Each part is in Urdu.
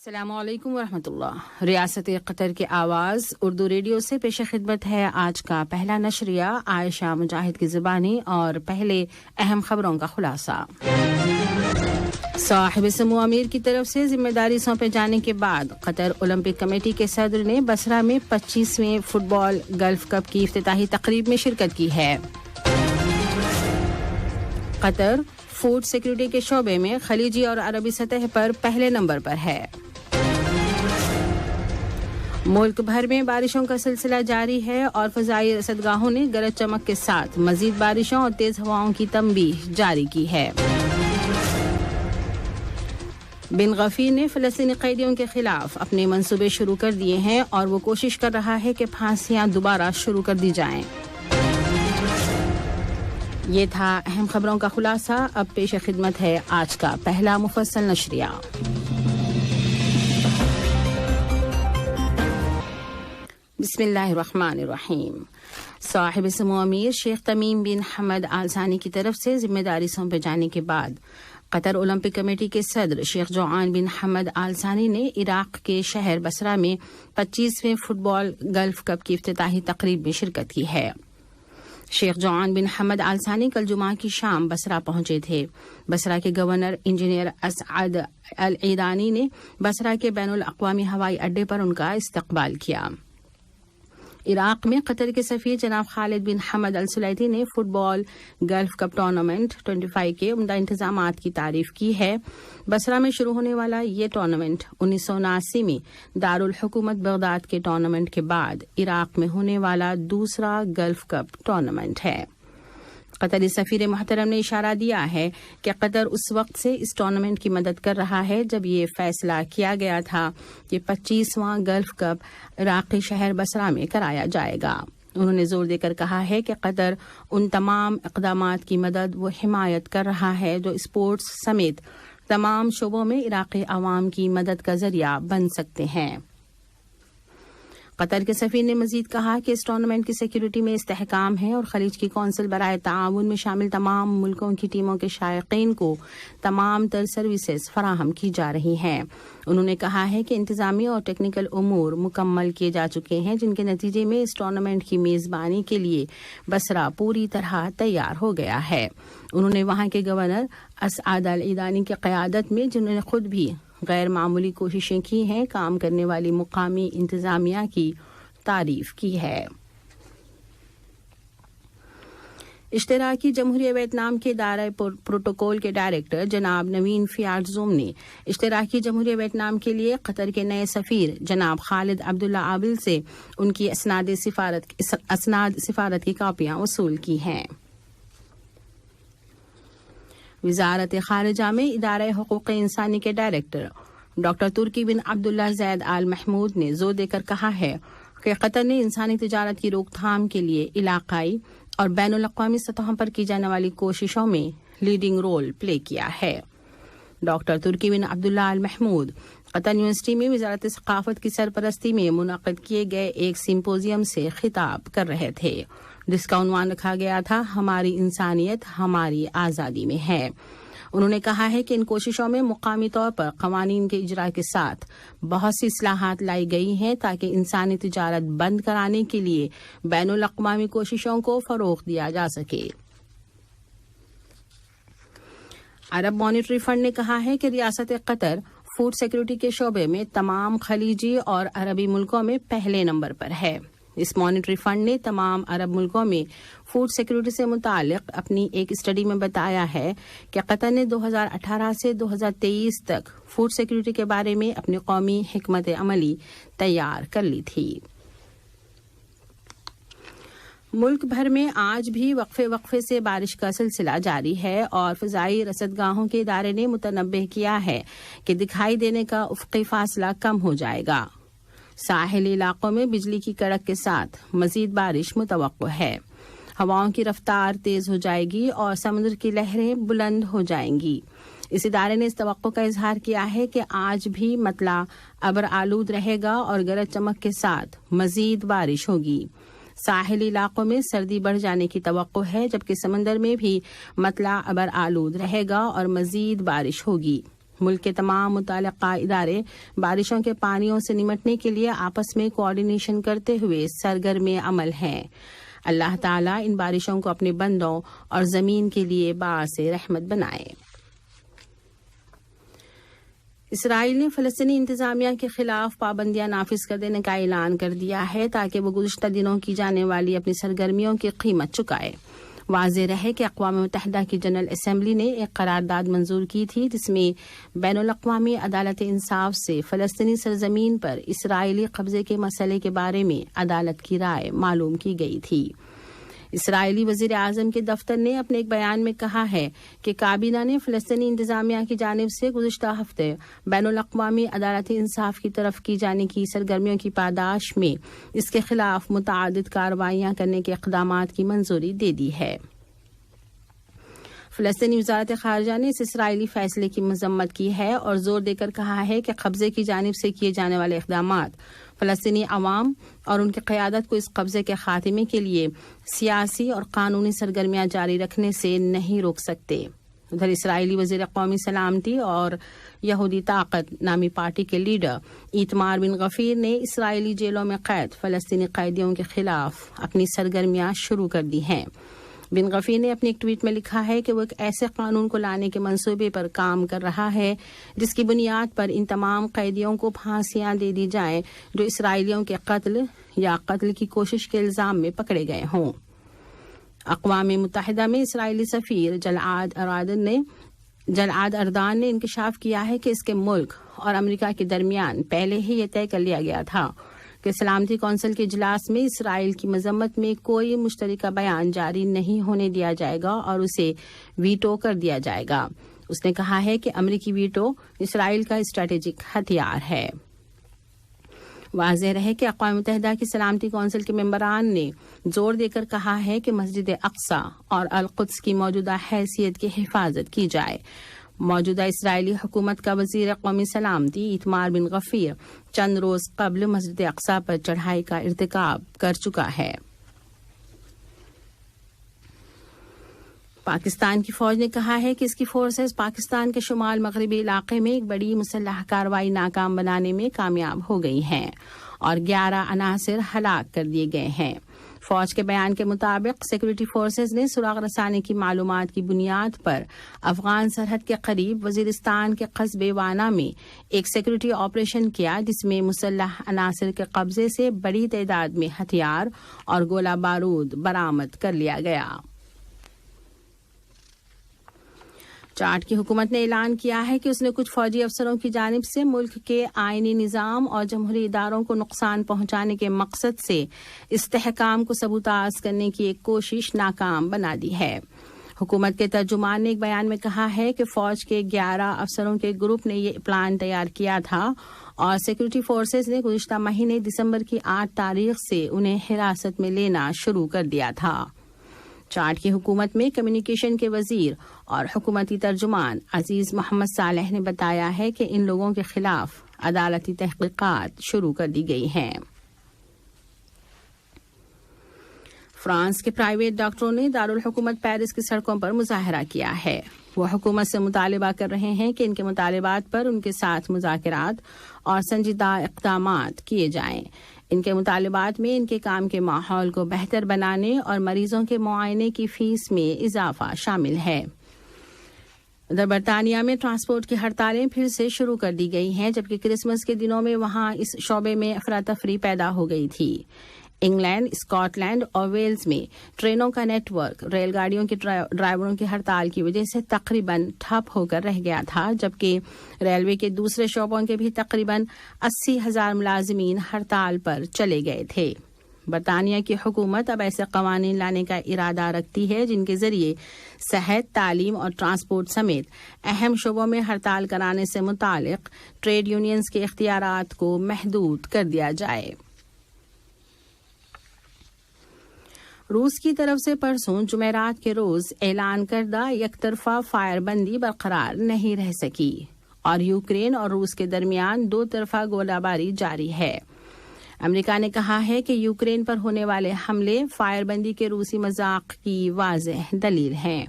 السلام علیکم ورحمۃ اللہ۔ ریاست قطر کے آواز اردو ریڈیو سے پیش خدمت ہے آج کا پہلا نشریہ عائشہ مجاہد کی زبانی، اور پہلے اہم خبروں کا خلاصہ۔ صاحب سمو امیر کی طرف سے ذمہ داری سونپے جانے کے بعد قطر اولمپک کمیٹی کے صدر نے بصرہ میں 25ویں فٹ بال گلف کپ کی افتتاحی تقریب میں شرکت کی ہے۔ قطر فوڈ سیکورٹی کے شعبے میں خلیجی اور عربی سطح پر پہلے نمبر پر ہے۔ ملک بھر میں بارشوں کا سلسلہ جاری ہے اور فضائی رصدگاہوں نے گرج چمک کے ساتھ مزید بارشوں اور تیز ہواؤں کی تنبیہ جاری کی ہے۔ بن غفیر نے فلسطینی قیدیوں کے خلاف اپنے منصوبے شروع کر دیے ہیں اور وہ کوشش کر رہا ہے کہ پھانسیاں دوبارہ شروع کر دی جائیں۔ یہ تھا اہم خبروں کا خلاصہ۔ اب پیش خدمت ہے آج کا پہلا مفصل نشریہ۔ بسم اللہ الرحمن الرحیم۔ صاحب سمو امیر شیخ تمیم بن حمد آل ثانی کی طرف سے ذمہ داری سونپے جانے کے بعد قطر اولمپک کمیٹی کے صدر شیخ جوعان بن حمد آل ثانی نے عراق کے شہر بصرہ میں 25ویں فٹ بال گلف کپ کی افتتاحی تقریب میں شرکت کی ہے۔ شیخ جوعان بن حمد آل ثانی کل جمعہ کی شام بصرہ پہنچے تھے۔ بصرہ کے گورنر انجینئر اسعد العیدانی نے بصرہ کے بین الاقوامی ہوائی اڈے پر ان کا استقبال کیا۔ عراق میں قطر کے سفیر جناب خالد بن حمد السلیتی نے فٹ بال گلف کپ ٹورنامنٹ 25 کے عمدہ انتظامات کی تعریف کی ہے۔ بصرہ میں شروع ہونے والا یہ ٹورنامنٹ 1979 میں دارالحکومت بغداد کے ٹورنامنٹ کے بعد عراق میں ہونے والا دوسرا گلف کپ ٹورنامنٹ ہے۔ قطری سفیر محترم نے اشارہ دیا ہے کہ قطر اس وقت سے اس ٹورنامنٹ کی مدد کر رہا ہے جب یہ فیصلہ کیا گیا تھا کہ 25واں گلف کپ عراقی شہر بصرہ میں کرایا جائے گا۔ انہوں نے زور دے کر کہا ہے کہ قطر ان تمام اقدامات کی مدد و حمایت کر رہا ہے جو اسپورٹس سمیت تمام شعبوں میں عراقی عوام کی مدد کا ذریعہ بن سکتے ہیں۔ قطر کے سفیر نے مزید کہا کہ اس ٹورنامنٹ کی سیکیورٹی میں استحکام ہے اور خلیج کی کونسل برائے تعاون میں شامل تمام ملکوں کی ٹیموں کے شائقین کو تمام تر سروسز فراہم کی جا رہی ہیں۔ انہوں نے کہا ہے کہ انتظامی اور ٹیکنیکل امور مکمل کیے جا چکے ہیں جن کے نتیجے میں اس ٹورنامنٹ کی میزبانی کے لیے بصرہ پوری طرح تیار ہو گیا ہے۔ انہوں نے وہاں کے گورنر اسعد العیدانی کی قیادت میں، جنہوں نے خود بھی غیر معمولی کوششیں کی ہیں، کام کرنے والی مقامی انتظامیہ کی تعریف کی ہے۔ اشتراکی جمہوریہ ویتنام کے ادارہ پروٹوکول کے ڈائریکٹر جناب نوین فیاٹ زوم نے اشتراکی جمہوریہ ویتنام کے لیے قطر کے نئے سفیر جناب خالد عبداللہ عابل سے ان کی اسناد سفارت کی کاپیاں وصول کی ہیں۔ وزارت خارجہ میں ادارہ حقوق انسانی کے ڈائریکٹر ڈاکٹر ترکی بن عبداللہ زید آل محمود نے زور دے کر کہا ہے کہ قطر نے انسانی تجارت کی روک تھام کے لیے علاقائی اور بین الاقوامی سطحوں پر کی جانے والی کوششوں میں لیڈنگ رول پلے کیا ہے۔ ڈاکٹر ترکی بن عبداللہ آل محمود قطر یونیورسٹی میں وزارت ثقافت کی سرپرستی میں منعقد کیے گئے ایک سمپوزیم سے خطاب کر رہے تھے جس کا عنوان رکھا گیا تھا ہماری انسانیت ہماری آزادی میں ہے۔ انہوں نے کہا ہے کہ ان کوششوں میں مقامی طور پر قوانین کے اجرا کے ساتھ بہت سی اصلاحات لائی گئی ہیں تاکہ انسانی تجارت بند کرانے کے لیے بین الاقوامی کوششوں کو فروغ دیا جا سکے۔ عرب مانیٹری فنڈ نے کہا ہے کہ ریاست قطر فوڈ سیکورٹی کے شعبے میں تمام خلیجی اور عربی ملکوں میں پہلے نمبر پر ہے۔ اس مانیٹری فنڈ نے تمام عرب ملکوں میں فوڈ سیکورٹی سے متعلق اپنی ایک اسٹڈی میں بتایا ہے کہ قطر نے 2018 سے 2023 تک فوڈ سیکورٹی کے بارے میں اپنی قومی حکمت عملی تیار کر لی تھی۔ ملک بھر میں آج بھی وقفے سے بارش کا سلسلہ جاری ہے اور فضائی رصدگاہوں کے ادارے نے متنبہ کیا ہے کہ دکھائی دینے کا افقی فاصلہ کم ہو جائے گا۔ ساحلی علاقوں میں بجلی کی کڑک کے ساتھ مزید بارش متوقع ہے۔ ہواؤں کی رفتار تیز ہو جائے گی اور سمندر کی لہریں بلند ہو جائیں گی۔ اس ادارے نے اس توقع کا اظہار کیا ہے کہ آج بھی مطلع ابر آلود رہے گا اور گرج چمک کے ساتھ مزید بارش ہوگی۔ ساحلی علاقوں میں سردی بڑھ جانے کی توقع ہے جبکہ سمندر میں بھی مطلع ابر آلود رہے گا اور مزید بارش ہوگی۔ ملک کے تمام متعلقہ ادارے بارشوں کے پانیوں سے نمٹنے کے لیے آپس میں کوآرڈینیشن کرتے ہوئے سرگرم عمل ہیں۔ اللہ تعالیٰ ان بارشوں کو اپنے بندوں اور زمین کے لیے باعث رحمت بنائے۔ اسرائیل نے فلسطینی انتظامیہ کے خلاف پابندیاں نافذ کر دینے کا اعلان کر دیا ہے تاکہ وہ گزشتہ دنوں کی جانے والی اپنی سرگرمیوں کی قیمت چکائے۔ واضح رہے کہ اقوام متحدہ کی جنرل اسمبلی نے ایک قرارداد منظور کی تھی جس میں بین الاقوامی عدالت انصاف سے فلسطینی سرزمین پر اسرائیلی قبضے کے مسئلے کے بارے میں عدالت کی رائے معلوم کی گئی تھی۔ اسرائیلی وزیر اعظم کے دفتر نے اپنے ایک بیان میں کہا ہے کہ کابینہ نے فلسطینی انتظامیہ کی جانب سے گزشتہ ہفتے بین الاقوامی عدالت انصاف کی طرف کی جانے کی سرگرمیوں کی پاداش میں اس کے خلاف متعدد کارروائیاں کرنے کے اقدامات کی منظوری دے دی ہے۔ فلسطینی وزارت خارجہ نے اس اسرائیلی فیصلے کی مذمت کی ہے اور زور دے کر کہا ہے کہ قبضے کی جانب سے کیے جانے والے اقدامات فلسطینی عوام اور ان کی قیادت کو اس قبضے کے خاتمے کے لیے سیاسی اور قانونی سرگرمیاں جاری رکھنے سے نہیں روک سکتے۔ ادھر اسرائیلی وزیر قومی سلامتی اور یہودی طاقت نامی پارٹی کے لیڈر ایتمار بن غفیر نے اسرائیلی جیلوں میں قید فلسطینی قیدیوں کے خلاف اپنی سرگرمیاں شروع کر دی ہیں۔ بن غفیر نے اپنے ایک ٹویٹ میں لکھا ہے کہ وہ ایک ایسے قانون کو لانے کے منصوبے پر کام کر رہا ہے جس کی بنیاد پر ان تمام قیدیوں کو پھانسیاں دے دی جائیں جو اسرائیلیوں کے قتل یا قتل کی کوشش کے الزام میں پکڑے گئے ہوں۔ اقوام متحدہ میں اسرائیلی سفیر جلعاد اردان نے انکشاف کیا ہے کہ اس کے ملک اور امریکہ کے درمیان پہلے ہی یہ طے کر لیا گیا تھا کہ سلامتی کونسل کے اجلاس میں اسرائیل کی مذمت میں کوئی مشترکہ بیان جاری نہیں ہونے دیا جائے گا اور اسے ویٹو کر دیا جائے گا۔ اس نے کہا ہے کہ امریکی ویٹو اسرائیل کا اسٹریٹجک ہتھیار ہے۔ واضح رہے کہ اقوام متحدہ کی سلامتی کونسل کے ممبران نے زور دے کر کہا ہے کہ مسجد اقصی اور القدس کی موجودہ حیثیت کی حفاظت کی جائے۔ موجودہ اسرائیلی حکومت کا وزیر قومی سلامتی ایتمار بن غفیر چند روز قبل مسجد اقصی پر چڑھائی کا ارتکاب کر چکا ہے۔ پاکستان کی فوج نے کہا ہے کہ اس کی فورسز پاکستان کے شمال مغربی علاقے میں ایک بڑی مسلح کارروائی ناکام بنانے میں کامیاب ہو گئی ہیں اور 11 عناصر ہلاک کر دیے گئے ہیں۔ فوج کے بیان کے مطابق سیکورٹی فورسز نے سراغ رسانے کی معلومات کی بنیاد پر افغان سرحد کے قریب وزیرستان کے قصبے وانا میں ایک سیکورٹی آپریشن کیا جس میں مسلح عناصر کے قبضے سے بڑی تعداد میں ہتھیار اور گولہ بارود برآمد کر لیا گیا۔ چاڈ کی حکومت نے اعلان کیا ہے کہ اس نے کچھ فوجی افسروں کی جانب سے ملک کے آئینی نظام اور جمہوری اداروں کو نقصان پہنچانے کے مقصد سے استحکام کو سبوتاژ کرنے کی ایک کوشش ناکام بنا دی ہے۔ حکومت کے ترجمان نے ایک بیان میں کہا ہے کہ فوج کے 11 افسروں کے گروپ نے یہ پلان تیار کیا تھا اور سیکورٹی فورسز نے گزشتہ مہینے دسمبر کی 8 تاریخ سے انہیں حراست میں لینا شروع کر دیا تھا۔ چاڈ کی حکومت میں کمیونیکیشن کے وزیر اور حکومتی ترجمان عزیز محمد صالح نے بتایا ہے کہ ان لوگوں کے خلاف عدالتی تحقیقات شروع کر دی گئی ہیں۔ فرانس کے پرائیویٹ ڈاکٹروں نے دارالحکومت پیرس کی سڑکوں پر مظاہرہ کیا ہے۔ وہ حکومت سے مطالبہ کر رہے ہیں کہ ان کے مطالبات پر ان کے ساتھ مذاکرات اور سنجیدہ اقدامات کیے جائیں۔ ان کے مطالبات میں ان کے کام کے ماحول کو بہتر بنانے اور مریضوں کے معائنے کی فیس میں اضافہ شامل ہے۔ ادھر برطانیہ میں ٹرانسپورٹ کی ہڑتالیں پھر سے شروع کر دی گئی ہیں جبکہ کرسمس کے دنوں میں وہاں اس شعبے میں افراتفری پیدا ہو گئی تھی۔ انگلینڈ، اسکاٹ لینڈ اور ویلز میں ٹرینوں کا نیٹ ورک ریل گاڑیوں کے ڈرائیوروں کی ہڑتال کی وجہ سے تقریباً ٹھپ ہو کر رہ گیا تھا جبکہ ریلوے کے دوسرے شعبوں کے بھی تقریباً 80,000 ملازمین ہڑتال پر چلے گئے تھے۔ برطانیہ کی حکومت اب ایسے قوانین لانے کا ارادہ رکھتی ہے جن کے ذریعے صحت، تعلیم اور ٹرانسپورٹ سمیت اہم شعبوں میں ہڑتال کرانے سے متعلق ٹریڈ یونینز کے اختیارات کو محدود کر دیا جائے۔ روس کی طرف سے پرسوں جمعرات کے روز اعلان کردہ یک طرفہ فائر بندی برقرار نہیں رہ سکی اور یوکرین اور روس کے درمیان 2 طرفہ گولہ باری جاری ہے۔ امریکہ نے کہا ہے کہ یوکرین پر ہونے والے حملے فائر بندی کے روسی مذاق کی واضح دلیل ہیں۔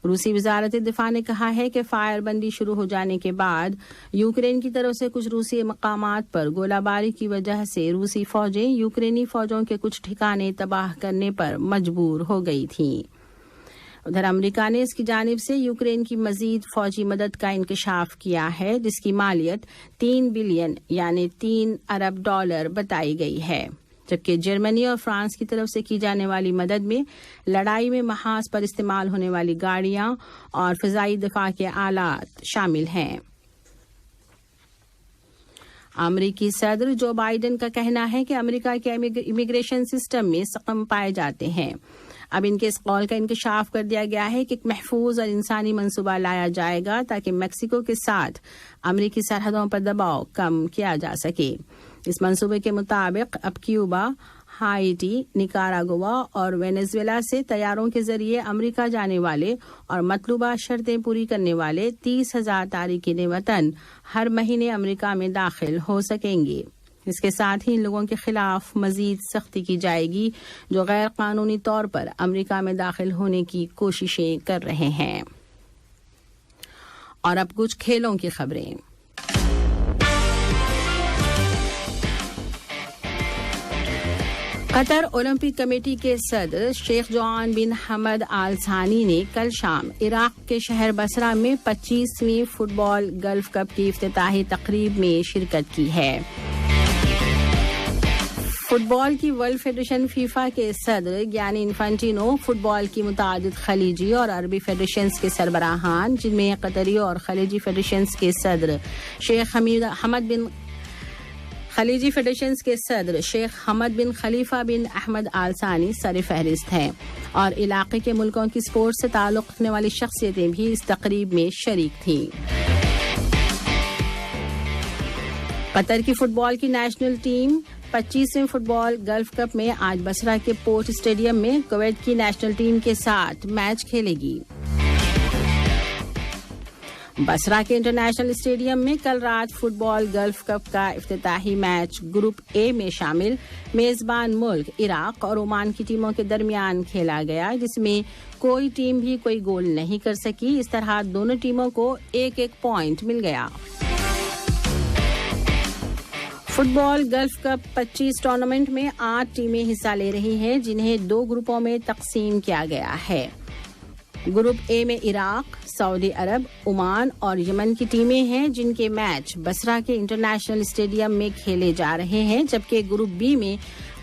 روسی وزارت دفاع نے کہا ہے کہ فائر بندی شروع ہو جانے کے بعد یوکرین کی طرف سے کچھ روسی مقامات پر گولہ باری کی وجہ سے روسی فوجیں یوکرینی فوجوں کے کچھ ٹھکانے تباہ کرنے پر مجبور ہو گئی تھیں۔ ادھر امریکہ نے اس کی جانب سے یوکرین کی مزید فوجی مدد کا انکشاف کیا ہے، جس کی مالیت 3 بلین یعنی $3 ارب بتائی گئی ہے، جبکہ جرمنی اور فرانس کی طرف سے کی جانے والی مدد میں لڑائی میں محاذ پر استعمال ہونے والی گاڑیاں اور فضائی دفاع کے آلات شامل ہیں۔ امریکی صدر جو بائیڈن کا کہنا ہے کہ امریکہ کے امیگریشن سسٹم میں سقم پائے جاتے ہیں۔ اب ان کے اس قول کا انکشاف کر دیا گیا ہے کہ ایک محفوظ اور انسانی منصوبہ لایا جائے گا تاکہ میکسیکو کے ساتھ امریکی سرحدوں پر دباؤ کم کیا جا سکے۔ اس منصوبے کے مطابق اب کیوبا، ہائیٹی، نکاراگوا اور وینزویلا سے طیاروں کے ذریعے امریکہ جانے والے اور مطلوبہ شرطیں پوری کرنے والے 30,000 تارکین وطن ہر مہینے امریکہ میں داخل ہو سکیں گے۔ اس کے ساتھ ہی ان لوگوں کے خلاف مزید سختی کی جائے گی جو غیر قانونی طور پر امریکہ میں داخل ہونے کی کوششیں کر رہے ہیں۔ اور اب کچھ کھیلوں کی خبریں۔ قطر اولمپک کمیٹی کے صدر شیخ جوان بن حمد آل ثانی نے کل شام عراق کے شہر بصرہ میں 25ویں فٹ بال گلف کپ کی افتتاحی تقریب میں شرکت کی ہے۔ فٹ بال کی ورلڈ فیڈریشن فیفا کے صدر گیانی انفانٹینو، فٹ بال کی متعدد خلیجی اور عربی فیڈریشنز کے سربراہان جن میں قطری اور خلیجی فیڈریشنز کے صدر شیخ حمد بن خلیفہ بن احمد آل ثانی سر فہرست ہیں، اور علاقے کے ملکوں کی سپورٹس سے تعلق رکھنے والی شخصیتیں بھی اس تقریب میں شریک تھیں۔ قطر کی فٹ بال کی نیشنل ٹیم 25ویں فٹ بال گلف کپ میں آج بصرہ کے پورٹ اسٹیڈیم میں کویت کی نیشنل ٹیم کے ساتھ میچ کھیلے گی۔ بصرہ کے انٹرنیشنل اسٹیڈیم میں کل رات فٹ بال گلف کپ کا افتتاحی میچ گروپ اے میں شامل میزبان ملک عراق اور عمان کی ٹیموں کے درمیان کھیلا گیا، جس میں کوئی ٹیم بھی کوئی گول نہیں کر سکی۔ اس طرح دونوں ٹیموں کو ایک پوائنٹ مل گیا۔ فٹ بال گلف کپ 25 ٹورنامنٹ میں 8 ٹیمیں حصہ لے رہی ہیں، جنہیں 2 گروپوں میں تقسیم کیا گیا ہے۔ گروپ اے میں عراق، سعودی عرب، عمان اور یمن کی ٹیمیں ہیں جن کے میچ بصرہ کے انٹرنیشنل اسٹیڈیم میں کھیلے جا رہے ہیں، جبکہ گروپ بی میں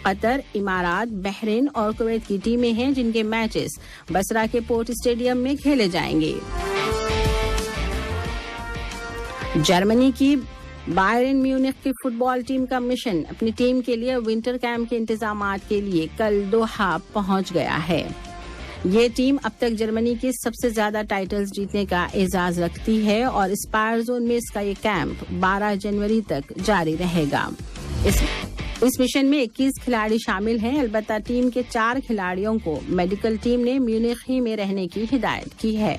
قطر، امارات، بحرین اور کویت کی ٹیمیں ہیں جن کے میچز بصرہ کے پورٹ اسٹیڈیم میں کھیلے جائیں گے۔ جرمنی کی بائرن میونخ کی فٹ بال ٹیم کا مشن اپنی ٹیم کے لیے ونٹر کیمپ کے انتظامات کے لیے کل دوحہ پہنچ گیا ہے۔ یہ ٹیم اب تک جرمنی کے سب سے زیادہ ٹائٹلز جیتنے کا اعزاز رکھتی ہے، اور اسپائر زون میں اس کا یہ کیمپ 12 جنوری تک جاری رہے گا۔ اس مشن میں 21 کھلاڑی شامل ہیں، البتہ ٹیم کے 4 کھلاڑیوں کو میڈیکل ٹیم نے میونخ ہی میں رہنے کی ہدایت کی ہے۔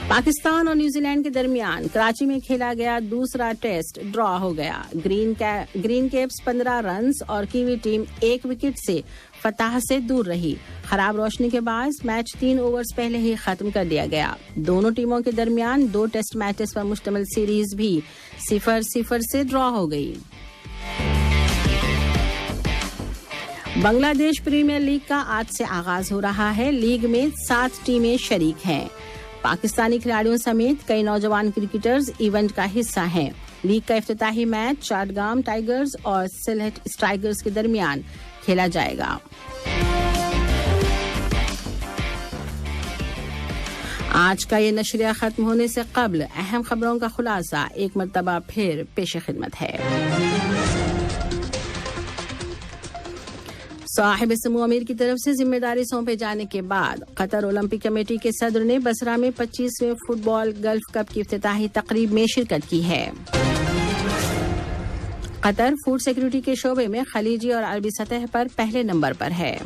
پاکستان اور نیوزی لینڈ کے درمیان کراچی میں کھیلا گیا دوسرا ٹیسٹ ڈرا ہو گیا۔ گرین کیپس 15 رنز اور کیوی ٹیم 1 وکٹ سے فتح سے دور رہی۔ خراب روشنی کے باعث میچ 3 اوورز پہلے ہی ختم کر دیا گیا۔ دونوں ٹیموں کے درمیان 2 ٹیسٹ میچز پر مشتمل سیریز بھی 0-0 سے ڈرا ہو گئی۔ بنگلہ دیش پریمیئر لیگ کا آج سے آغاز ہو رہا ہے۔ لیگ میں 7 ٹیمیں شریک ہیں۔ پاکستانی کھلاڑیوں سمیت کئی نوجوان کرکٹرز ایونٹ کا حصہ ہیں۔ لیگ کا افتتاحی میچ چاٹگام ٹائیگرز اور سلہٹ اسٹرائکرز کے درمیان کھیلا جائے گا۔ آج کا یہ نشریہ ختم ہونے سے قبل اہم خبروں کا خلاصہ ایک مرتبہ پھر پیش خدمت ہے۔ صاحب سمو امیر کی طرف سے ذمہ داری سونپے جانے کے بعد قطر اولمپک کمیٹی کے صدر نے بصرہ میں 25ویں فٹ بال گلف کپ کی افتتاحی تقریب میں شرکت کی ہے۔ قطر فوڈ سیکورٹی کے شعبے میں خلیجی اور عربی سطح پر پہلے نمبر پر ہے۔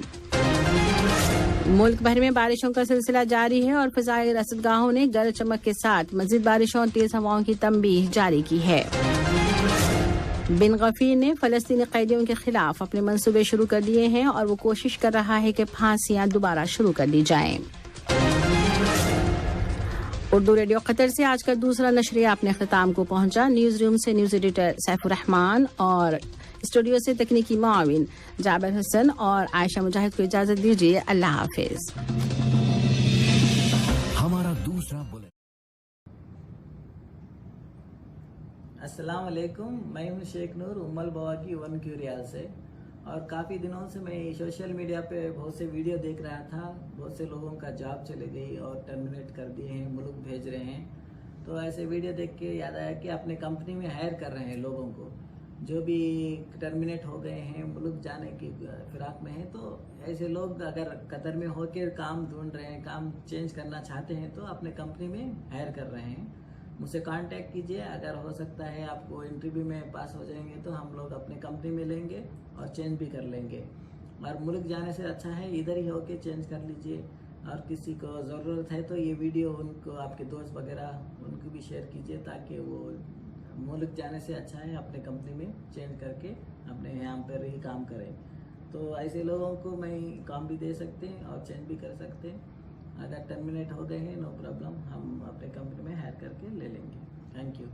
ملک بھر میں بارشوں کا سلسلہ جاری ہے اور فضائی رصدگاہوں نے گرج چمک کے ساتھ مزید بارشوں اور تیز ہواؤں کی تنبیہ جاری کی ہے۔ بن غفیر نے فلسطینی قیدیوں کے خلاف اپنے منصوبے شروع کر دیے ہیں اور وہ کوشش کر رہا ہے کہ پھانسیاں دوبارہ شروع کر دی جائیں۔ اردو ریڈیو قطر سے آج کا دوسرا نشریہ اپنے اختتام کو پہنچا۔ نیوز روم سے نیوز ایڈیٹر سیف الرحمان اور اسٹوڈیو سے تکنیکی معاون جابر حسن اور عائشہ مجاہد کو اجازت دیجیے۔ اللہ حافظ۔ ہمارا دوسرا السلام علیکم، میں ہوں شیخ نور البوا کی 1 کیو ریال سے، اور کافی دنوں سے میں سوشل میڈیا پہ بہت سے ویڈیو دیکھ رہا تھا۔ بہت سے لوگوں کا جاب چلے گئی اور ٹرمینیٹ کر دیے ہیں، ملک بھیج رہے ہیں۔ تو ایسے ویڈیو دیکھ کے یاد آیا کہ اپنے کمپنی میں ہائر کر رہے ہیں لوگوں کو جو بھی ٹرمینیٹ ہو گئے ہیں، ملک جانے کی فراق میں ہیں۔ تو ایسے لوگ اگر قطر میں ہو کے کام ڈھونڈ رہے ہیں، کام چینج کرنا چاہتے ہیں تو اپنے کمپنی میں ہائر کر رہے ہیں۔ مجھ سے کانٹیکٹ کیجئے، اگر ہو سکتا ہے آپ کو انٹرویو میں پاس ہو جائیں گے تو ہم لوگ اپنے کمپنی میں لیں گے اور چینج بھی کر لیں گے۔ اور ملک جانے سے اچھا ہے ادھر ہی ہو کے چینج کر لیجئے، اور کسی کو ضرورت ہے تو یہ ویڈیو ان کو، آپ کے دوست وغیرہ، ان کو بھی شیئر کیجئے تاکہ وہ ملک جانے سے اچھا ہے اپنے کمپنی میں چینج کر کے اپنے یہاں پر ہی کام کریں۔ تو ایسے لوگوں کو میں کام بھی دے سکتے ہیں اور چینج بھی کر سکتے ہیں۔ اگر ٹرمینیٹ ہو گئے ہیں نو پرابلم، ہم اپنے کمپنی میں ہائر کر کے لے لیں گے۔ Thank you.